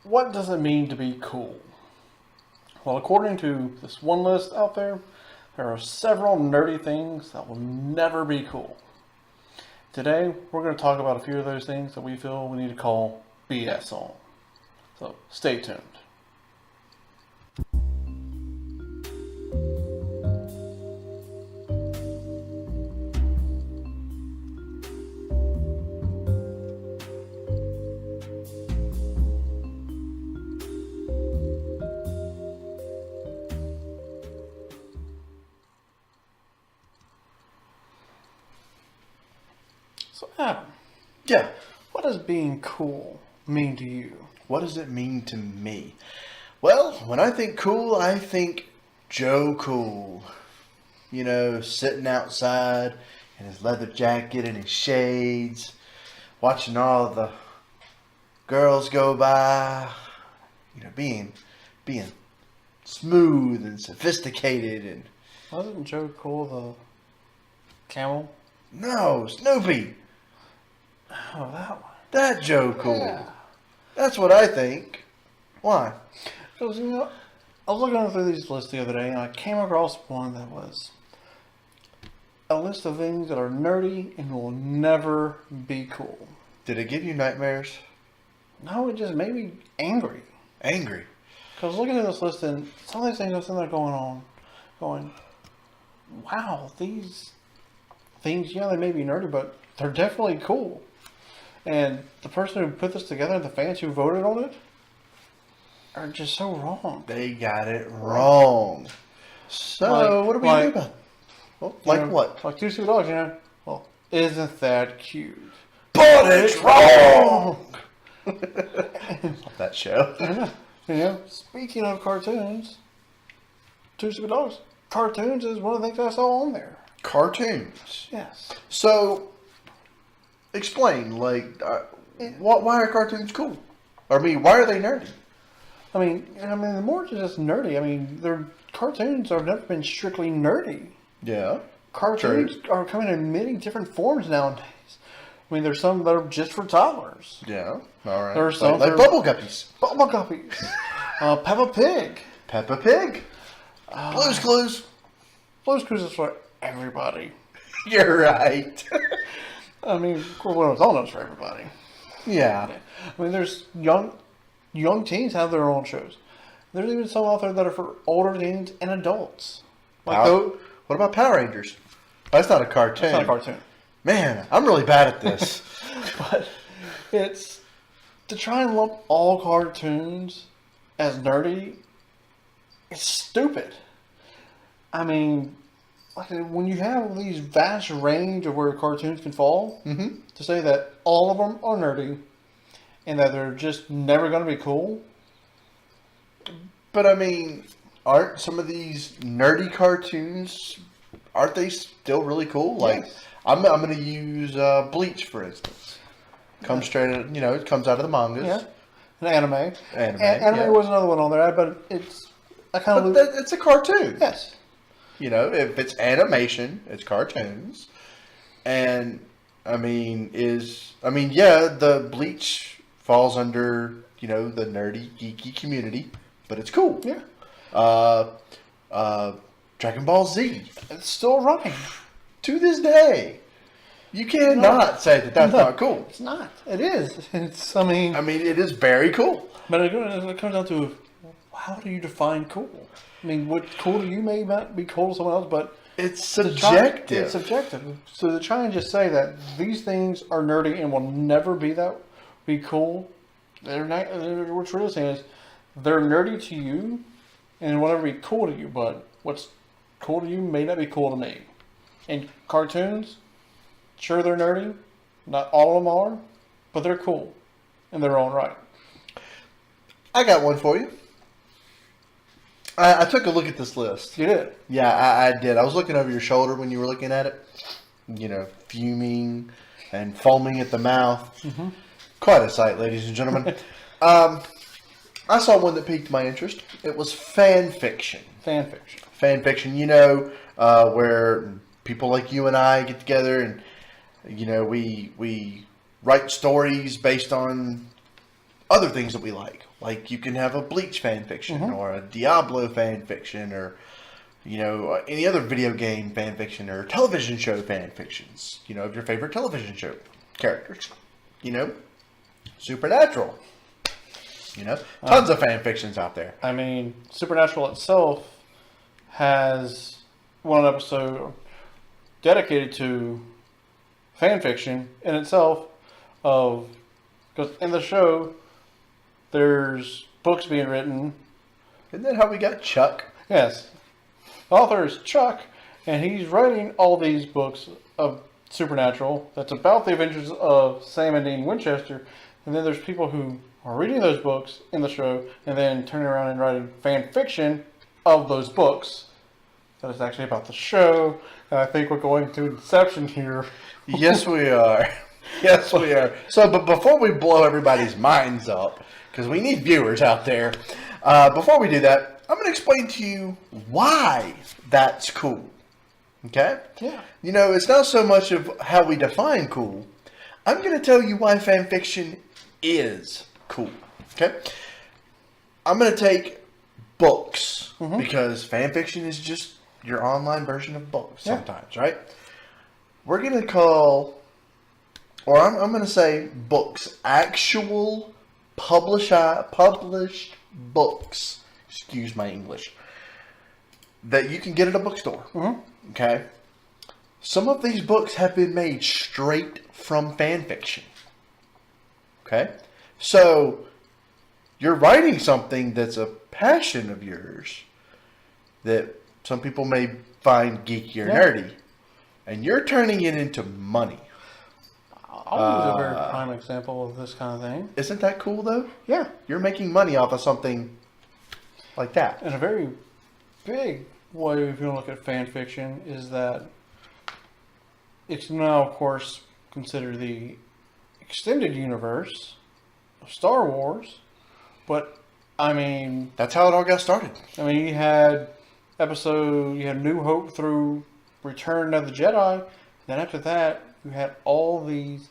what does it mean to be cool? Well, according to this one list out there, there are several nerdy things that will never be cool. Today, we're going to talk about a few of those things that we feel we need to call BS on. So, stay tuned. So, Adam, Yeah. what does being cool mean to you? What does it mean to me? Well, when I think cool, I think Joe Cool. You know, sitting outside in his leather jacket and his shades, watching all the girls go by. You know, being smooth and sophisticated and Wasn't Joe Cool the camel? no, Snoopy. Oh, that one. That Joe Cool. Yeah. That's what I think. Why? Because, you know, I was looking through these lists the other day, and I came across one that was a list of things that are nerdy and will never be cool. Did it give you nightmares? No, it just made me angry. Angry. Because looking at this list, and some of these things are sitting there going, wow, these things, yeah, they may be nerdy, but they're definitely cool. And the person who put this together, the fans who voted on it, are just so wrong. They got it wrong. So, Like- what do we like- do about it? Well, You like know, what? Like two stupid dogs, you know? Well, isn't that cute? But it's wrong! Love that show. You know, speaking of cartoons, Two Stupid Dogs, cartoons is one of the things I saw on there. Cartoons. Yes. So, explain, like, why are cartoons cool? I mean, why are they nerdy? I mean, the more than just nerdy. I mean, their cartoons have never been strictly nerdy. Yeah. Cartoons are coming in many different forms nowadays. I mean, there's some that are just for toddlers. Yeah. All right. There are some like that are- Bubble Guppies. Bubble Guppies. Peppa Pig. Peppa Pig. Blue's Clues. Blue's Clues is for everybody. You're right. I mean, of course, well, it's all knows for everybody. yeah. I mean, there's young teens have their own shows. There's even some out there that are for older teens and adults. Like What about Power Rangers? That's not a cartoon. it's not a cartoon, Man, I'm really bad at this. but it's to try and lump all cartoons as nerdy. It's stupid. I mean, like when you have these vast range of where cartoons can fall, to say that all of them are nerdy and that they're just never going to be cool. But I mean, aren't some of these nerdy cartoons, aren't they still really cool? Like, Yes. I'm going to use Bleach, for instance. Comes straight out, it comes out of the mangas. Yeah, an anime. Anime, Anime yeah. was another one on there, but it's I kind But of it's a cartoon. yes. If it's animation, it's cartoons. And, the Bleach falls under, the nerdy, geeky community, but it's cool. Yeah, Dragon Ball Z. it's still running. To this day, you cannot say that that's No. not cool. It's not. It is. It's. It is very cool. But it comes down to how do you define cool? I mean, what cool to you may not be cool to someone else, but It's to try- subjective. It's subjective. So to try and just say that these things are nerdy and will never be cool, they're not. What's really saying is they're nerdy to you, and will never be cool to you. But what's cool to you may not be cool to me. And cartoons, sure they're nerdy. Not all of them are, but they're cool in their own right. I got one for you. I took a look at this list. You did. Yeah, I did. I was looking over your shoulder when you were looking at it. Fuming and foaming at the mouth. Mm-hmm. Quite a sight, ladies and gentlemen. I saw one that piqued my interest. It was fan fiction. Fan fiction. Fan fiction, where people like you and I get together and, we write stories based on other things that we like. Like you can have a Bleach fan fiction or a Diablo fan fiction or, you know, any other video game fan fiction or television show fan fictions. You know, of your favorite television show characters. You know, Supernatural. You know, tons of fan fictions out there. I mean, Supernatural itself has one episode dedicated to fan fiction in itself of, because in the show there's books being written. Isn't that how we got Chuck? Yes. The author is Chuck, and he's writing all these books of Supernatural that's about the adventures of Sam and Dean Winchester, and then there's people who are reading those books in the show and then turning around and writing fan fiction of those books that is actually about the show. And I think we're going to Inception here. Yes, we are. Yes, we are. So, but before we blow everybody's minds up, because we need viewers out there, before we do that, I'm going to explain to you why that's cool. Okay? Yeah. You know, it's not so much of how we define cool. I'm going to tell you why fan fiction is cool. Okay? I'm going to take books, because fan fiction is just your online version of books sometimes, right? We're going to call, or I'm going to say books, actual published books, excuse my English, that you can get at a bookstore. Okay? Some of these books have been made straight from fan fiction. Okay? So, you're writing something that's a passion of yours that some people may find geeky or nerdy, and you're turning it into money. I'll use a very prime example of this kind of thing. Isn't that cool, though? Yeah. You're making money off of something like that. And a very big way, if you look at fan fiction, is that it's now, of course, considered the extended universe of Star Wars. But, I mean... That's how it all got started. I mean, you had New Hope through Return of the Jedi. Then after that, you had all these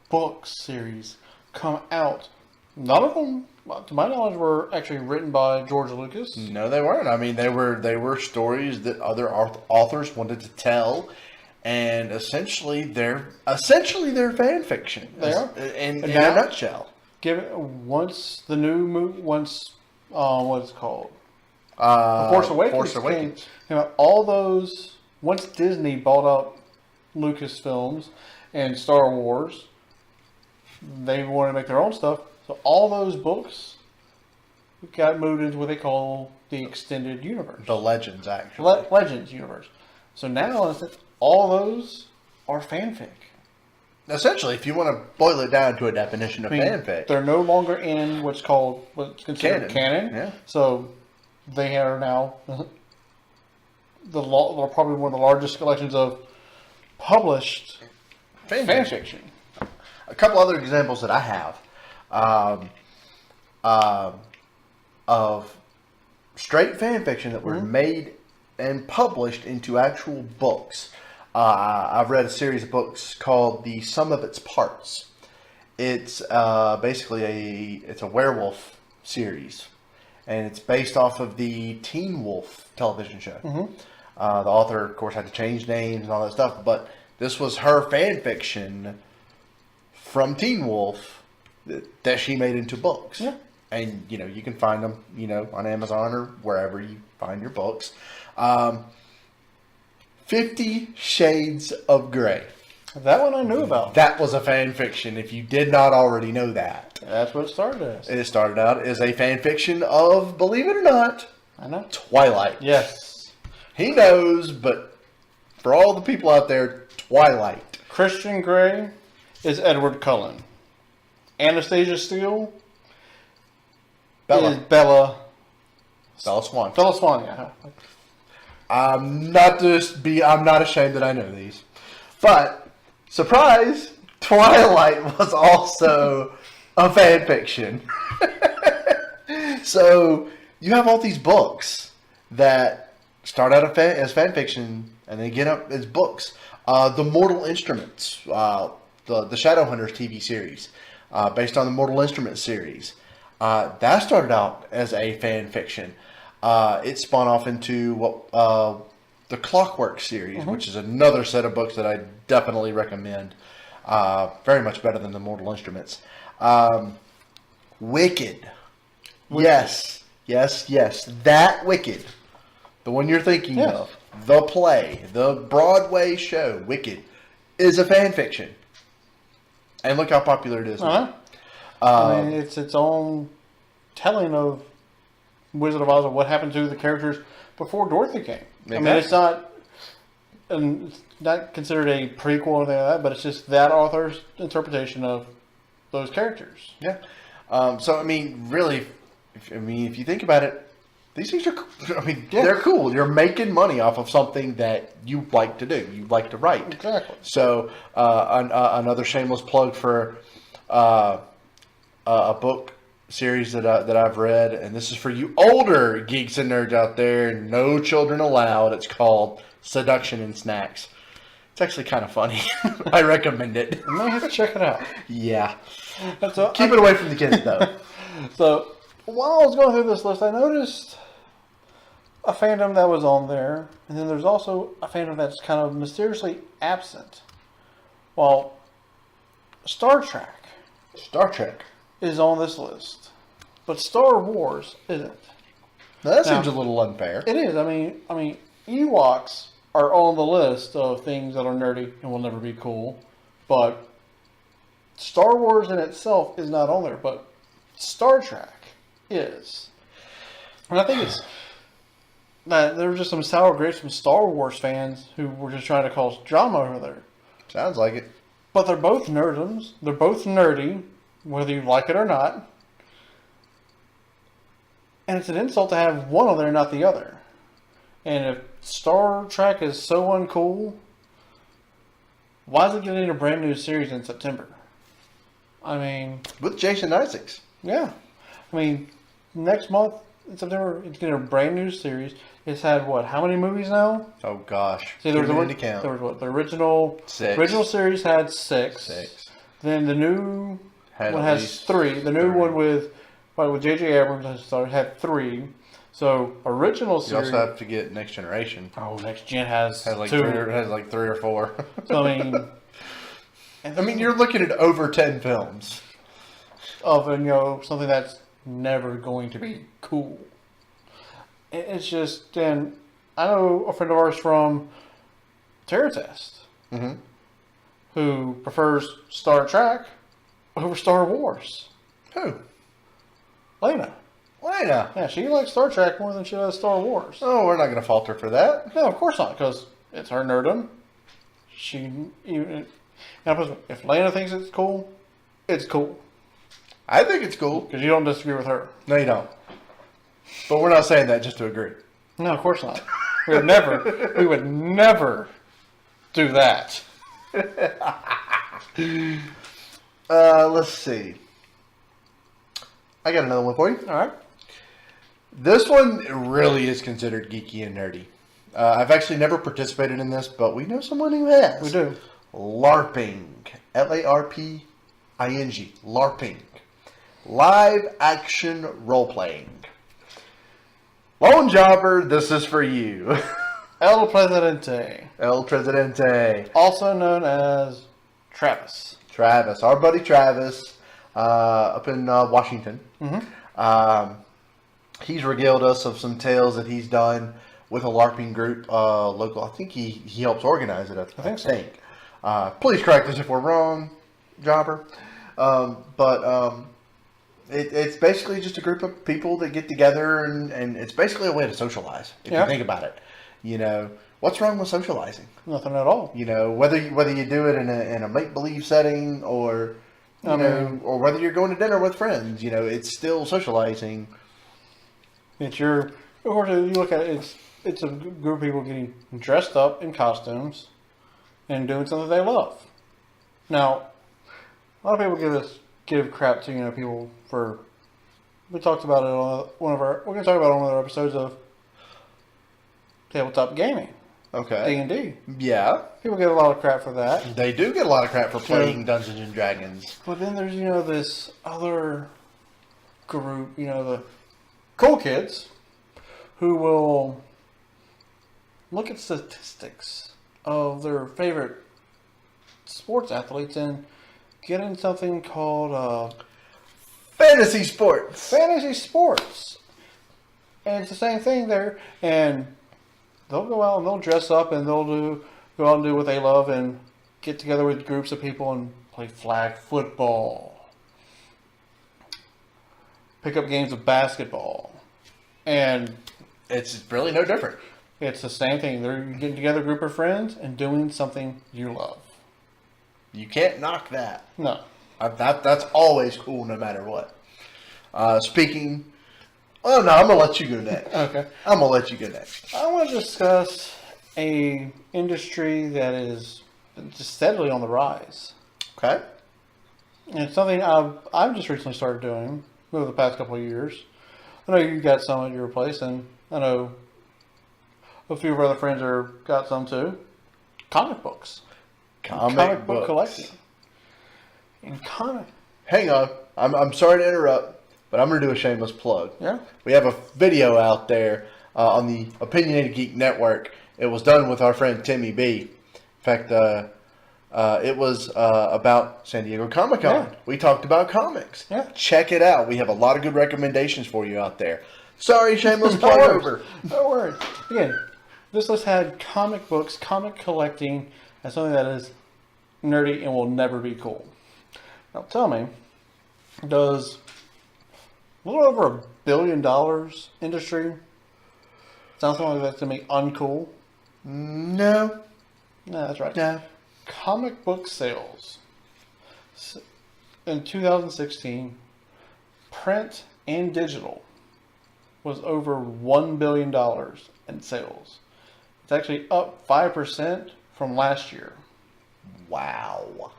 book series come out. None of them, to my knowledge, were actually written by George Lucas. No, they weren't. I mean, they were stories that other authors wanted to tell, and essentially they're fan fiction. They are. In a nutshell. Once the new movie, what is it called? Force Awakens. Came out, all those, once Disney bought up Lucasfilms and Star Wars, they wanted to make their own stuff. So all those books got moved into what they call the extended universe. The Legends, actually. Legends universe. So now, all those are fanfic. Essentially, if you want to boil it down to a definition of fanfic. They're no longer in what's considered canon. Yeah. So they are now probably one of the largest collections of published fan fiction. A couple other examples that I have of straight fan fiction that were made and published into actual books. I've read a series of books called The Sum of Its Parts. It's basically it's a werewolf series, and it's based off of the Teen Wolf television show. The author, of course, had to change names and all that stuff, but this was her fan fiction from Teen Wolf that she made into books. Yeah. And, you know, you can find them, you know, on Amazon or wherever you find your books. 50 Shades of Grey. That one I knew about. That was a fan fiction, if you did not already know that. That's what it started as. It started out as a fan fiction of, believe it or not, I know. Twilight. Yes. He knows, but for all the people out there, Twilight. Christian Grey is Edward Cullen. Anastasia Steele is Bella Swan. Bella Swan, yeah. I'm not ashamed that I know these. But, surprise, Twilight was also a fan fiction. So, you have all these books that start out as fan fiction and they get up as books. The Mortal Instruments, the Shadowhunters TV series. based on the Mortal Instruments series. That started out as a fan fiction. It spun off into what the Clockwork series, which is another set of books that I definitely recommend. Very much better than the Mortal Instruments. Wicked. Yes. That Wicked. The one you're thinking of. The play. The Broadway show, Wicked, is a fan fiction. And look how popular it is. I mean, it's its own telling of Wizard of Oz and what happened to the characters before Dorothy came. Exactly. I mean, it's not considered a prequel or anything like that, but it's just that author's interpretation of those characters. Yeah. So I mean, really, if you think about it, these things are. They're cool. You're making money off of something that you like to do. You like to write. Exactly. So another shameless plug for a book series that I've read, and this is for you older geeks and nerds out there. No children allowed. It's called Seduction and Snacks. It's actually kind of funny. I recommend it. I might have to check it out. Yeah. Keep it away from the kids, though. So, while I was going through this list, I noticed a fandom that was on there, and then there's also a fandom that's kind of mysteriously absent. Well, Star Trek is on this list, but Star Wars isn't. Now, that seems a little unfair. It is. I mean, Ewoks are on the list of things that are nerdy and will never be cool, but Star Wars in itself is not on there, but Star Trek is. And I think it's that there were just some sour grapes from Star Wars fans who were just trying to cause drama over there. Sounds like it. But they're both nerdums. They're both nerdy, whether you like it or not. And it's an insult to have one on there and not the other. And if Star Trek is so uncool, why is it getting a brand new series in September? I mean... With Jason Isaacs. Yeah. I mean, next month, in September, it's getting a brand new series. It's had, what, how many movies now? Oh, gosh. See, there was what, the original... 6. Original series had 6. Then the new one has 3. The new one with J.R.R. Abrams had 3. So, original series... You also have to get Next Generation. Oh, Next Gen has like 2. Has like 3 or 4. So, I mean... you're looking at over 10 films. Of, something that's never going to be cool. It's just... And I know a friend of ours from Terror Test who prefers Star Trek over Star Wars. Who? Lena. Yeah, she likes Star Trek more than she does Star Wars. Oh, we're not going to fault her for that. No, of course not, because it's her nerdum. If Lena thinks it's cool, it's cool. I think it's cool. Because you don't disagree with her. No, you don't. But we're not saying that just to agree. No, of course not. We would never do that. Let's see. I got another one for you. All right. This one really is considered geeky and nerdy. I've actually never participated in this, but we know someone who has. We do. LARPing. LARPing. LARPing. Live action role playing. Lone Jobber, this is for you. El Presidente. El Presidente. Also known as Travis. Travis. Our buddy Travis up in Washington. He's regaled us of some tales that he's done with a LARPing group, local. I think he helps organize it. I think so. Please correct us if we're wrong, Jobber. It's basically just a group of people that get together, and it's basically a way to socialize. If you think about it, what's wrong with socializing? Nothing at all. Whether you do it in a make believe setting or or whether you're going to dinner with friends, it's still socializing. Of course, you look at it, it's a group of people getting dressed up in costumes and doing something they love. Now, a lot of people give crap to people for. We talked about it on we're going to talk about it on one of our episodes of tabletop gaming. Okay. D&D. Yeah. People get a lot of crap for that. They do get a lot of crap for playing Dungeons and Dragons. But then there's, this other group, the cool kids who will look at statistics of their favorite sports athletes and get in something called Fantasy sports. fantasy sports. And it's the same thing there. And they'll go out and they'll dress up and they'll go out and do what they love and get together with groups of people and play flag football. Pick up games of basketball. And It's really no different. it's the same thing. They're getting together a group of friends and doing something you love. You can't knock that. No. That's always cool no matter what. Speaking... Oh, no, I'm going to let you go next. Okay. I'm going to let you go next. I want to discuss a industry that is just steadily on the rise. Okay. And it's something I've just recently started doing over the past couple of years. I know you got some at your place, and I know a few of our other friends got some too. Comic books. Comic book books. collecting. And comic. Hang on. I'm sorry to interrupt, but I'm going to do a shameless plug. Yeah. We have a video out there on the Opinionated Geek Network. It was done with our friend Timmy B. In fact, it was about San Diego Comic-Con. Yeah. We talked about comics. Yeah. Check it out. We have a lot of good recommendations for you out there. Sorry, shameless plug over. Don't worry. Again, this list had comic books, comic collecting, as something that is nerdy and will never be cool. Now tell me, does a little over $1 billion industry sound something that's going to be uncool? No. No, that's right. No. Comic book sales in 2016, print and digital, was over $1 billion in sales. It's actually up 5% from last year. Wow.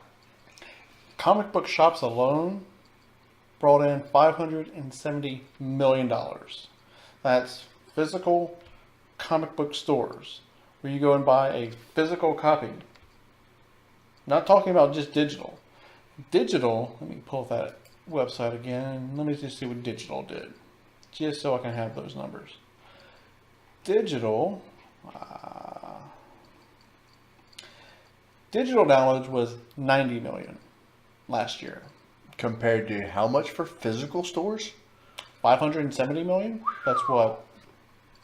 Comic book shops alone brought in $570 million. That's physical comic book stores where you go and buy a physical copy. Not talking about just digital. Digital, let me pull up that website again. Let me just see what digital did. Just so I can have those numbers. Digital downloads was 90 million last year. Compared to how much for physical stores? 570 million? That's what?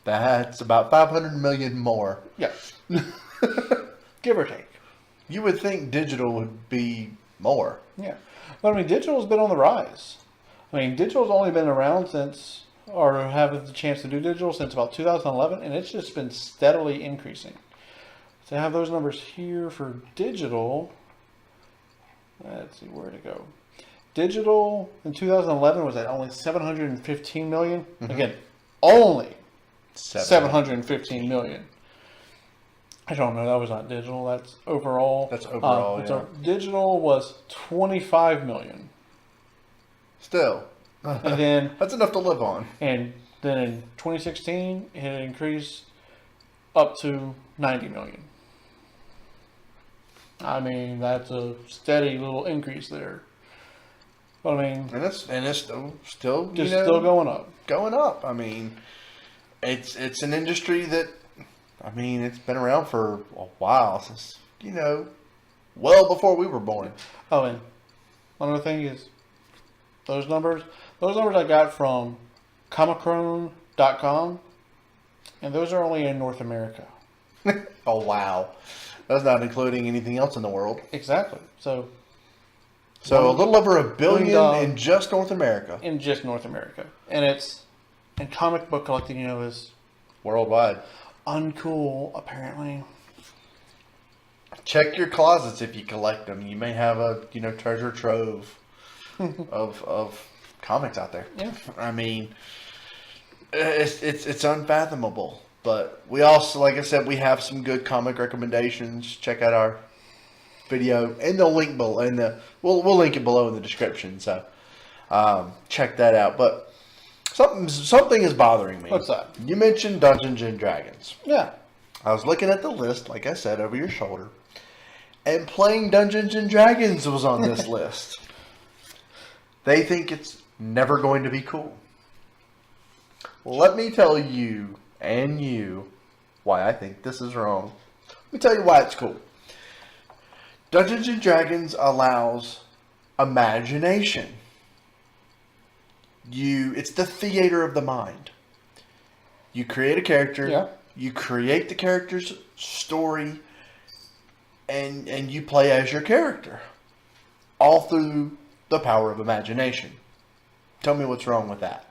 That's about 500 million more. Yeah. Give or take. You would think digital would be more. Yeah. But I mean, digital's been on the rise. I mean, digital's only been around since, or have the chance to do digital since about 2011, and it's just been steadily increasing. So I have those numbers here for digital. Let's see where to go. Digital in 2011 was at only 715 million. Mm-hmm. Again, only 715 million. I don't know. That was not digital. That's overall. That's overall. Yeah. Digital was 25 million. Still, And then that's enough to live on. And then in 2016, it had increased up to 90 million. I mean, that's a steady little increase there. But I mean, and it's still just still going up. Going up. I mean, it's an industry that, I mean, it's been around for a while, since, well before we were born. Oh, and another thing is those numbers I got from Comicron.com, and those are only in North America. Oh, wow. That's not including anything else in the world. Exactly. So a little over $1 billion in just North America. In just North America. And comic book collecting, is worldwide. Uncool, apparently. Check your closets if you collect them. You may have a treasure trove of comics out there. Yeah. I mean, it's unfathomable. But we also, like I said, we have some good comic recommendations. Check out our video, and they'll link below. And we'll link it below in the description. So check that out. But something is bothering me. What's that? You mentioned Dungeons and Dragons. Yeah. I was looking at the list, like I said, over your shoulder, and playing Dungeons and Dragons was on this list. They think it's never going to be cool. Let me tell you and you why I think this is wrong. Let me tell you why it's cool. Dungeons and Dragons allows imagination. It's the theater of the mind. You create a character, Yeah. you create the character's story, and you play as your character. All through the power of imagination. Tell me what's wrong with that.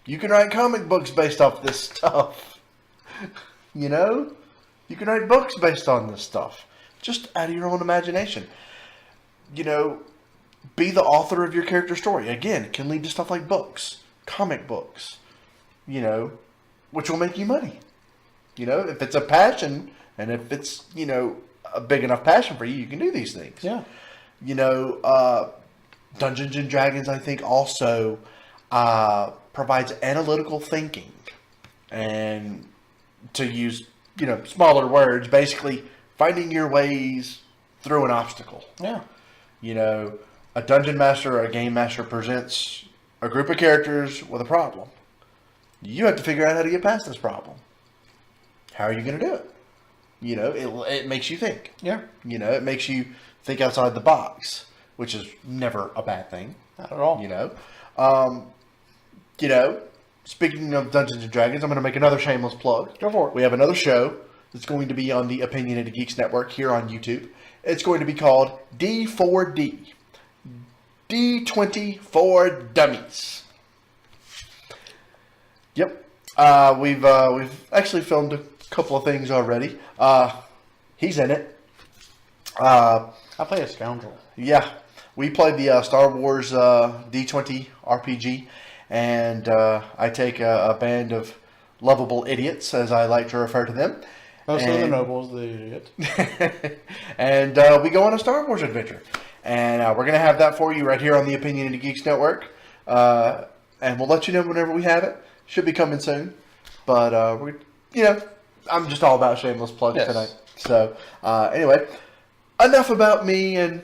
You can write comic books based off this stuff. You know? You can write books based on this stuff. Just out of your own imagination. You know, be the author of your character story. Again, it can lead to stuff like books, comic books, you know, which will make you money. You know, if it's a passion, and if it's, you know, a big enough passion for you, you can do these things. Yeah. You know, Dungeons and Dragons, I think, also provides analytical thinking. And to use, you know, smaller words, basically finding your ways through an obstacle. Yeah. You know, a dungeon master or a game master presents a group of characters with a problem. You have to figure out how to get past this problem. How are you going to do it? You know, it makes you think. Yeah. You know, it makes you think outside the box, which is never a bad thing. Not at all. You know, speaking of Dungeons and Dragons, I'm going to make another shameless plug. Go for it. We have another show that's going to be on the Opinionated Geeks Network here on YouTube. It's going to be called D4D. D20 for Dummies. Yep. We've actually filmed a couple of things already. He's in it. I play a scoundrel. Yeah. We played the Star Wars D20 RPG, and I take a band of lovable idiots, as I like to refer to them. Most of the nobles, the idiot. And we go on a Star Wars adventure. And we're going to have that for you right here on the Opinionated Geeks Network. And we'll let you know whenever we have it. Should be coming soon. But, I'm just all about shameless plugs tonight. So, anyway, enough about me and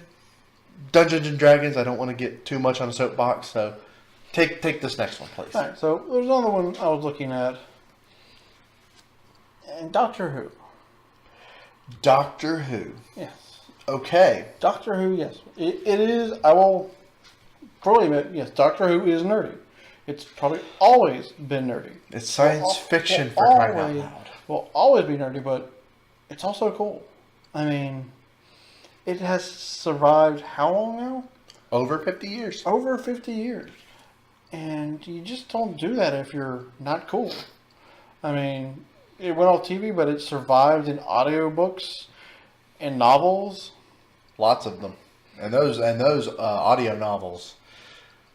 Dungeons and Dragons. I don't want to get too much on a soapbox. So, take this next one, please. All right, so there's another one I was looking at. And Doctor Who. Doctor Who. Yes. Okay. Doctor Who, yes. It is, I will fully admit, yes, Doctor Who is nerdy. It's probably always been nerdy. It's science fiction for crying out loud. Will always be nerdy, but it's also cool. I mean, it has survived how long now? Over 50 years. Over 50 years. And you just don't do that if you're not cool. I mean, it went off TV, but it survived in audiobooks and novels. Lots of them. And those audio novels,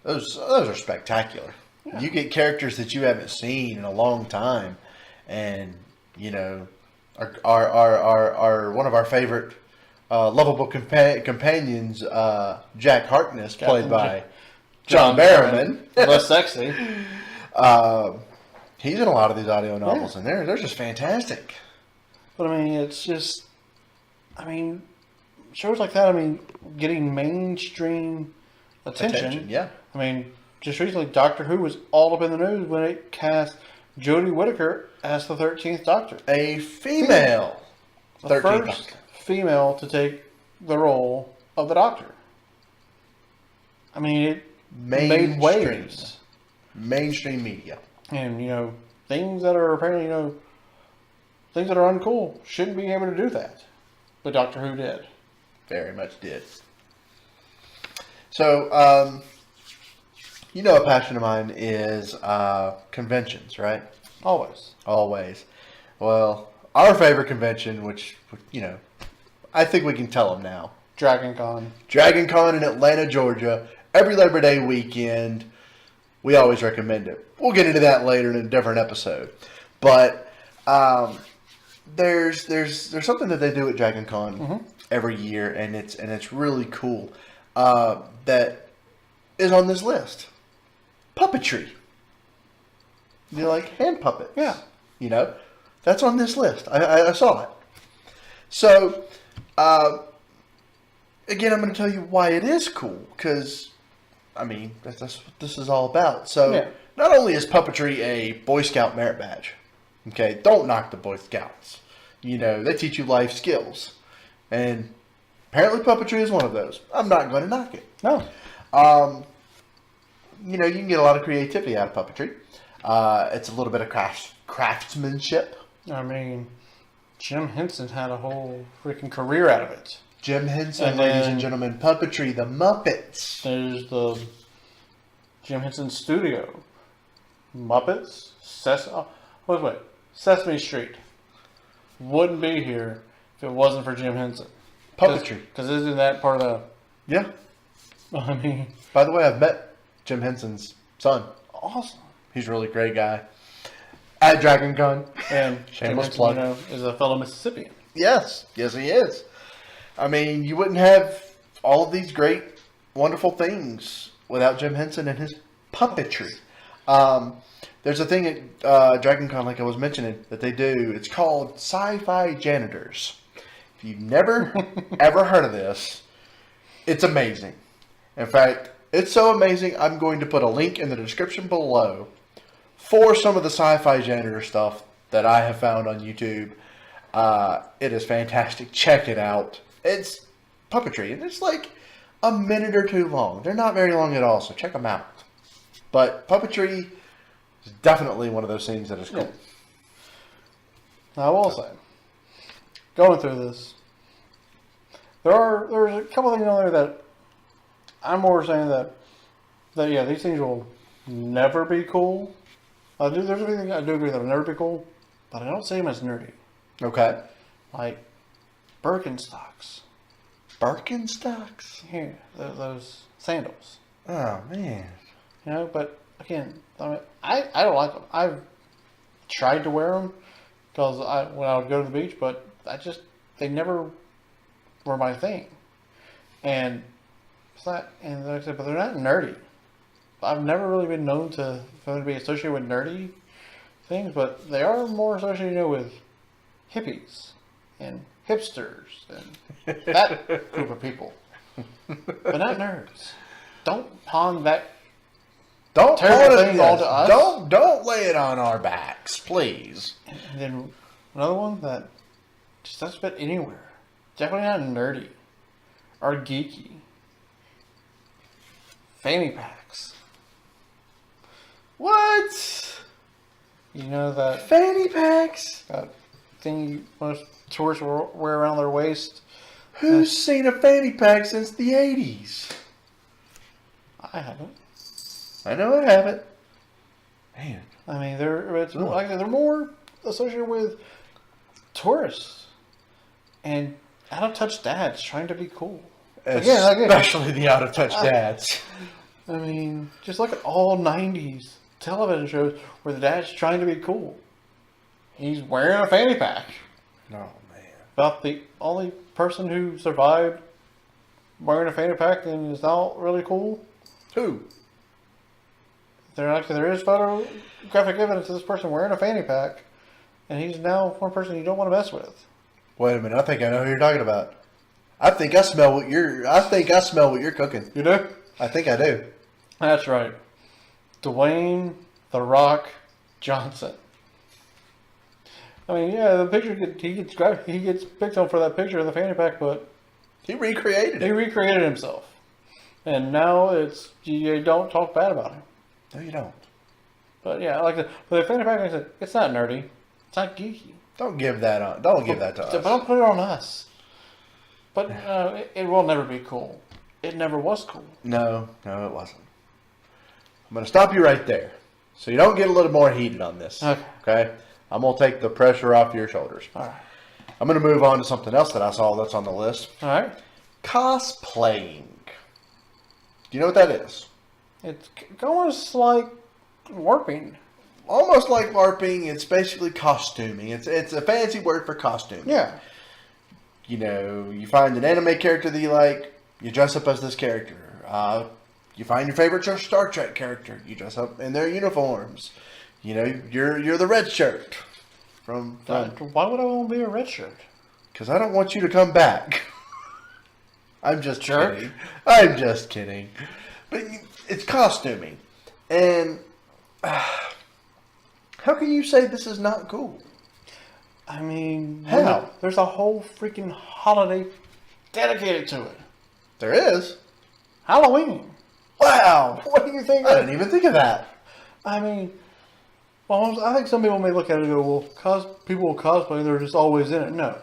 those are spectacular. Yeah. You get characters that you haven't seen in a long time, and you know, are one of our favorite lovable companions, Jack Harkness, played by John Barrowman. Less sexy. He's in a lot of these audio novels, and they're just fantastic. But I mean, it's just, shows like that, getting mainstream attention. Yeah. I mean, just recently, Doctor Who was all up in the news when it cast Jodie Whittaker as the 13th Doctor. A female. The 13th first Doctor. female to take the role of the Doctor. I mean, it made waves. Mainstream media. And, things that are apparently, things that are uncool shouldn't be able to do that. But Doctor Who did. Very much did. So, a passion of mine is conventions, right? Always. Well, our favorite convention, which, I think we can tell them now. DragonCon. DragonCon in Atlanta, Georgia. Every Labor Day weekend. We always recommend it. We'll get into that later in a different episode. But there's something that they do at DragonCon every year, and it's really cool. That is on this list. Puppetry. Like hand puppets. Yeah. That's on this list. I saw it. So, again, I'm going to tell you why it is cool. Because, I mean, that's what this is all about. So, Yeah. not only is puppetry a Boy Scout merit badge. Okay, don't knock the Boy Scouts. You know, they teach you life skills. And apparently puppetry is one of those. I'm not going to knock it. No. You know, you can get a lot of creativity out of puppetry. It's a little bit of craftsmanship. I mean, Jim Henson had a whole freaking career out of it. Jim Henson, And ladies then- and gentlemen, puppetry, the Muppets. There's the Jim Henson Studio. Muppets? Sesame Street. Wouldn't be here if it wasn't for Jim Henson. Puppetry. Because isn't that part of Yeah. the... I mean, By the way, I've met Jim Henson's son. awesome. He's a really great guy. At DragonCon. And Jim Shameless Henson, plug. you know, is a fellow Mississippian. Yes. Yes, he is. I mean, you wouldn't have all of these great, wonderful things without Jim Henson and his puppetry. There's a thing at DragonCon, like I was mentioning, that they do. It's called Sci-Fi Janitors. If you've never, ever heard of this, it's amazing. In fact, it's so amazing, I'm going to put a link in the description below for some of the Sci-Fi Janitor stuff that I have found on YouTube. It is fantastic. Check it out. It's puppetry, and it's like a minute or two long. They're not very long at all, so check them out. But puppetry is definitely one of those things that is cool. Yeah. Now, I will say, going through this, there's a couple things on there that I'm more saying that yeah, these things will never be cool. There's everything I do agree that will never be cool, but I don't see them as nerdy. Okay. Like Birkenstocks. Birkenstocks? Here, those sandals. Oh, man. You know, but again, I don't like them. I've tried to wear them because when I would go to the beach, but they never were my thing. And it's not, and like I said, but they're not nerdy. I've never really been known for them to be associated with nerdy things, but they are more associated, you know, with hippies and hipsters and that group of people, but not nerds. Don't pawn that. Don't Terrible pawn it things onto us. Don't lay it on our backs, please. And then another one that just doesn't fit anywhere. Definitely not nerdy or geeky. Fanny packs. What? You know that Fanny packs? thing most tourists wear around their waist? Who's seen a fanny pack since the 80s? I haven't. I know I haven't. Man. I mean, they're more associated with tourists and out of touch dads trying to be cool. Especially the out of touch dads. I mean, just look at all 90s television shows where the dad's trying to be cool. He's wearing a fanny pack. Oh, man. About the only person who survived wearing a fanny pack and is now really cool. Who? There is photographic evidence of this person wearing a fanny pack, and he's now one person you don't want to mess with. Wait a minute. I think I know who you're talking about. I think I smell what you're cooking. You do? I think I do. That's right. Dwayne "The Rock" Johnson. I mean, yeah, the picture he gets picked on for that picture of the fanny pack, but He recreated he it. recreated himself, and now you don't talk bad about him. No, you don't. But yeah, but the fanny pack, like I said, it's not nerdy, it's not geeky. Don't give that on. Don't give that to But us. don't put it on us. But it will never be cool. It never was cool. No, it wasn't. I'm going to stop you right there, so you don't get a little more heated on this. Okay? I'm going to take the pressure off your shoulders. All right. I'm going to move on to something else that I saw that's on the list. All right. Cosplaying. Do you know what that is? It's almost like warping. Almost like LARPing. It's basically costuming. It's a fancy word for costuming. Yeah. You know, you find an anime character that you like, you dress up as this character. You find your favorite Star Trek character, you dress up in their uniforms. You know, you're the red shirt. Why would I want to be a red shirt? Because I don't want you to come back. I'm just Jerk. kidding. I'm just kidding. But it's costuming. And how can you say this is not cool? I mean, How? There's a whole freaking holiday dedicated to it. There is. Halloween. Wow. What do you think? I didn't even think of that. I mean, well, I think some people may look at it and go, well, people who cosplay, they're just always in it. No.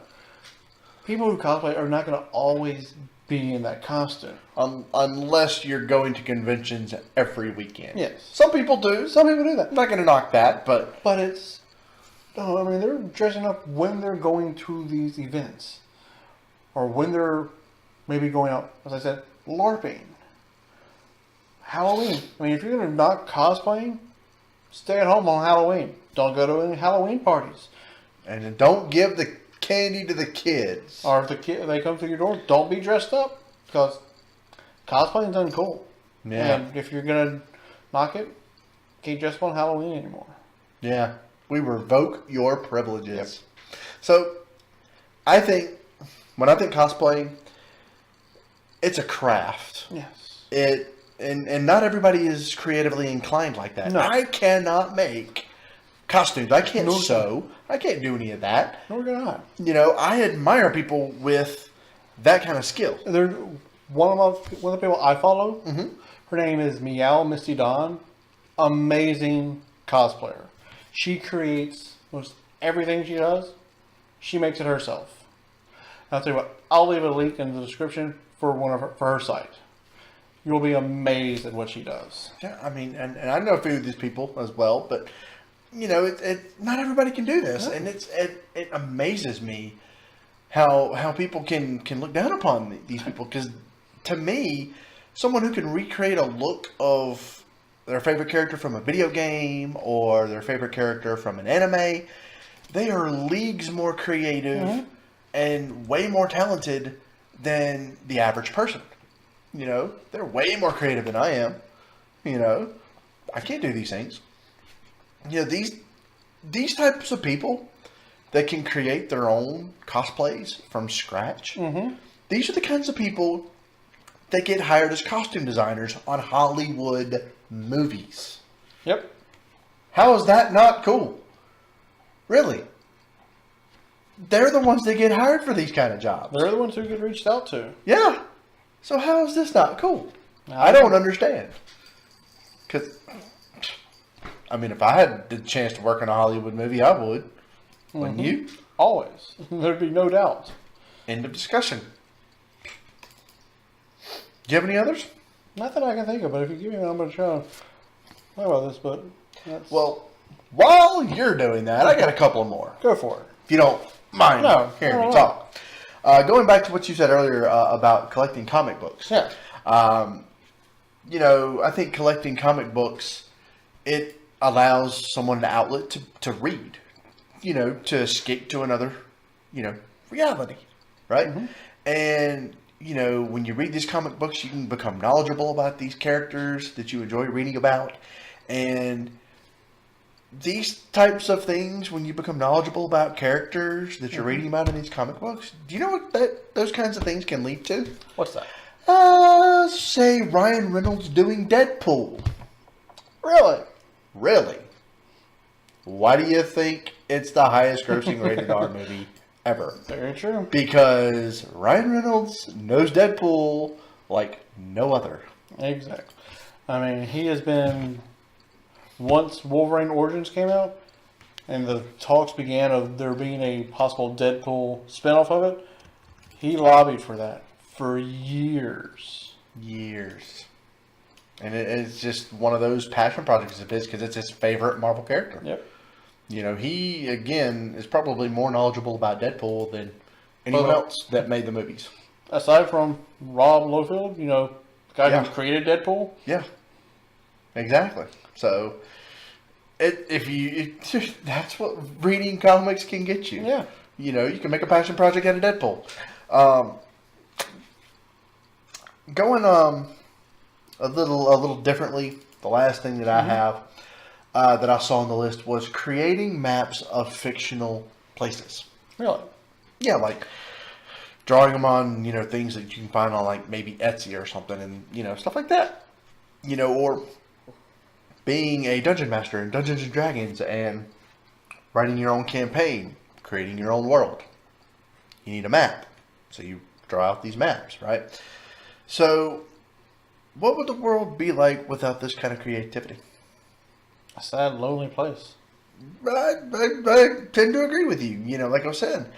People who cosplay are not going to always be in that costume. Unless you're going to conventions every weekend. Yes. Some people do. Some people do that. I'm not going to knock that, but... But it's... No, I mean, they're dressing up when they're going to these events. Or when they're maybe going out, as I said, LARPing. Halloween. I mean, if you're going to not cosplaying, stay at home on Halloween. Don't go to any Halloween parties. And don't give the candy to the kids. Or if they come through your door, don't be dressed up. Because cosplaying's uncool. Yeah. And if you're going to knock it, can't dress up on Halloween anymore. Yeah. We revoke your privileges. Yep. So, I think, when I think cosplaying, it's a craft. Yes. And not everybody is creatively inclined like that. No. I cannot make costumes. I can't sew. I can't do any of that. No, we're not. You know, I admire people with that kind of skill. One of the people I follow, her name is Meow Misti Dawn. Amazing cosplayer. She creates most everything she does. She makes it herself. I'll tell you what. I'll leave a link in the description for her site. You'll be amazed at what she does. Yeah, I mean, and I know a few of these people as well, but you know, not everybody can do this, and it amazes me how people can look down upon these people, because to me, someone who can recreate a look of their favorite character from a video game or their favorite character from an anime, they are leagues more creative and way more talented than the average person. You know, they're way more creative than I am. You know, I can't do these things. You know, these types of people that can create their own cosplays from scratch, these are the kinds of people that get hired as costume designers on Hollywood movies. Yep. How is that not cool? Really? They're the ones that get hired for these kind of jobs. They're the ones who get reached out to. Yeah. So how is this not cool? I don't understand. Because, I mean, if I had the chance to work in a Hollywood movie, I would. Wouldn't you? Always. There'd be no doubt. End of discussion. Do you have any others? Not that I can think of, but if you give me one, I'm going to try to talk about this, but that's... Well, while you're doing that, I got a couple more. Go for it. If you don't mind hearing me talk. Going back to what you said earlier about collecting comic books. Yeah. You know, I think collecting comic books, it allows someone an outlet to read. You know, to escape to another, you know, reality. Right? And, you know, when you read these comic books, you can become knowledgeable about these characters that you enjoy reading about. And these types of things, when you become knowledgeable about characters that you're reading about in these comic books, do you know what those kinds of things can lead to? What's that? Say Ryan Reynolds doing Deadpool. Really? Really? Why do you think it's the highest grossing rated R movie ever? Very true. Because Ryan Reynolds knows Deadpool like no other. Exactly. I mean, he has been... Once Wolverine Origins came out, and the talks began of there being a possible Deadpool spinoff of it, he lobbied for that for years. Years. And it's just one of those passion projects of his because it's his favorite Marvel character. Yep. You know, he, again, is probably more knowledgeable about Deadpool than anyone else that made the movies. Aside from Rob Liefeld, you know, the guy who created Deadpool. Yeah. Exactly. So, that's what reading comics can get you. Yeah. You know, you can make a passion project out of Deadpool. Going a little differently, the last thing that I have, that I saw on the list was creating maps of fictional places. Really? Yeah, like drawing them on, things that you can find on like maybe Etsy or something, and stuff like that. Or being a dungeon master in Dungeons and Dragons and writing your own campaign, creating your own world. You need a map, so you draw out these maps, right? So, what would the world be like without this kind of creativity? A sad, lonely place. I tend to agree with you. Like I said,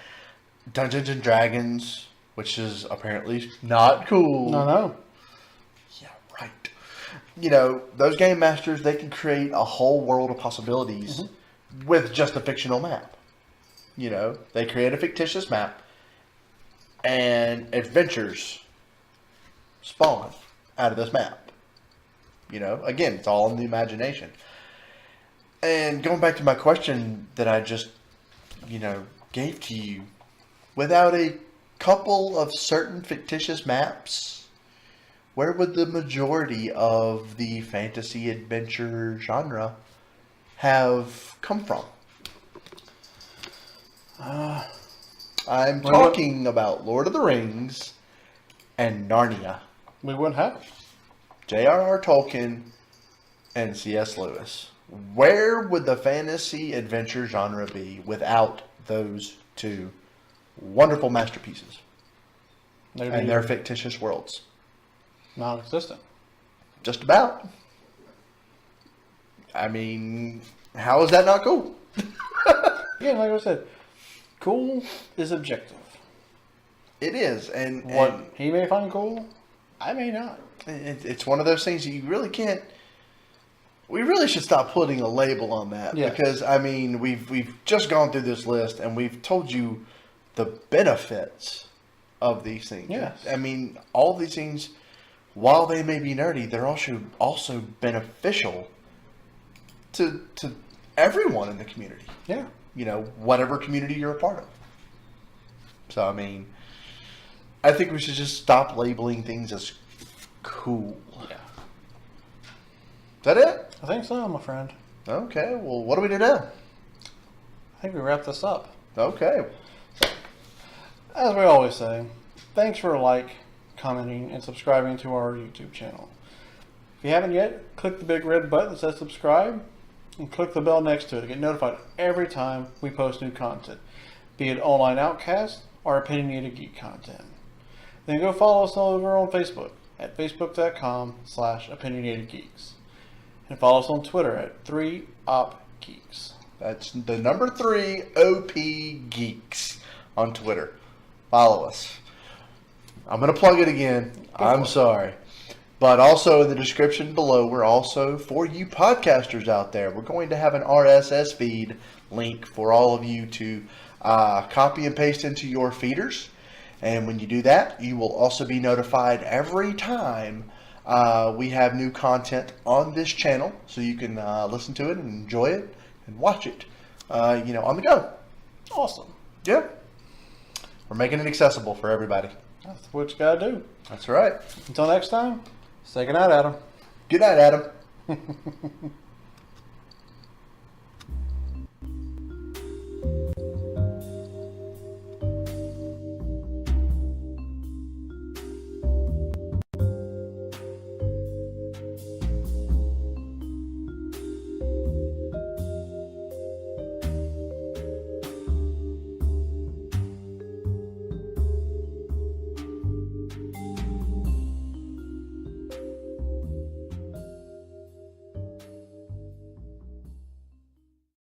Dungeons and Dragons, which is apparently not cool. No. Yeah, right. Those game masters, they can create a whole world of possibilities with just a fictional map. They create a fictitious map and adventures spawn out of this map. Again, it's all in the imagination. And going back to my question that I just, gave to you, without a couple of certain fictitious maps, where would the majority of the fantasy adventure genre have come from? I'm talking about Lord of the Rings and Narnia. We wouldn't have it. J.R.R. Tolkien and C.S. Lewis. Where would the fantasy adventure genre be without those two wonderful masterpieces and their fictitious worlds? Non-existent. Just about. I mean, how is that not cool? Yeah, like I said, cool is objective. It is, and What he may find cool, I may not. it's one of those things that you really can't. We really should stop putting a label on that because we've just gone through this list and we've told you the benefits of these things. Yes. All these things, while they may be nerdy, they're also beneficial to everyone in the community. Yeah. Whatever community you're a part of. So I think we should just stop labeling things as cool. Yeah. Is that it? I think so, my friend. Okay, well, what do we do now? I think we wrap this up. Okay. As we always say, thanks for commenting, and subscribing to our YouTube channel. If you haven't yet, click the big red button that says subscribe, and click the bell next to it to get notified every time we post new content, be it Online Outcasts or Opinionated Geek content. Then go follow us all over on Facebook at facebook.com/opinionatedgeeks. And follow us on Twitter at 3opgeeks. That's the number 3 OP Geeks on Twitter. Follow us. I'm going to plug it again. I'm sorry. But also in the description below, we're also, for you podcasters out there, we're going to have an RSS feed link for all of you to copy and paste into your feeders. And when you do that, you will also be notified every time we have new content on this channel, so you can listen to it and enjoy it and watch it, on the go. Awesome. Yeah. We're making it accessible for everybody. That's what you gotta do. That's right. Until next time, say goodnight, Adam. Good night, Adam.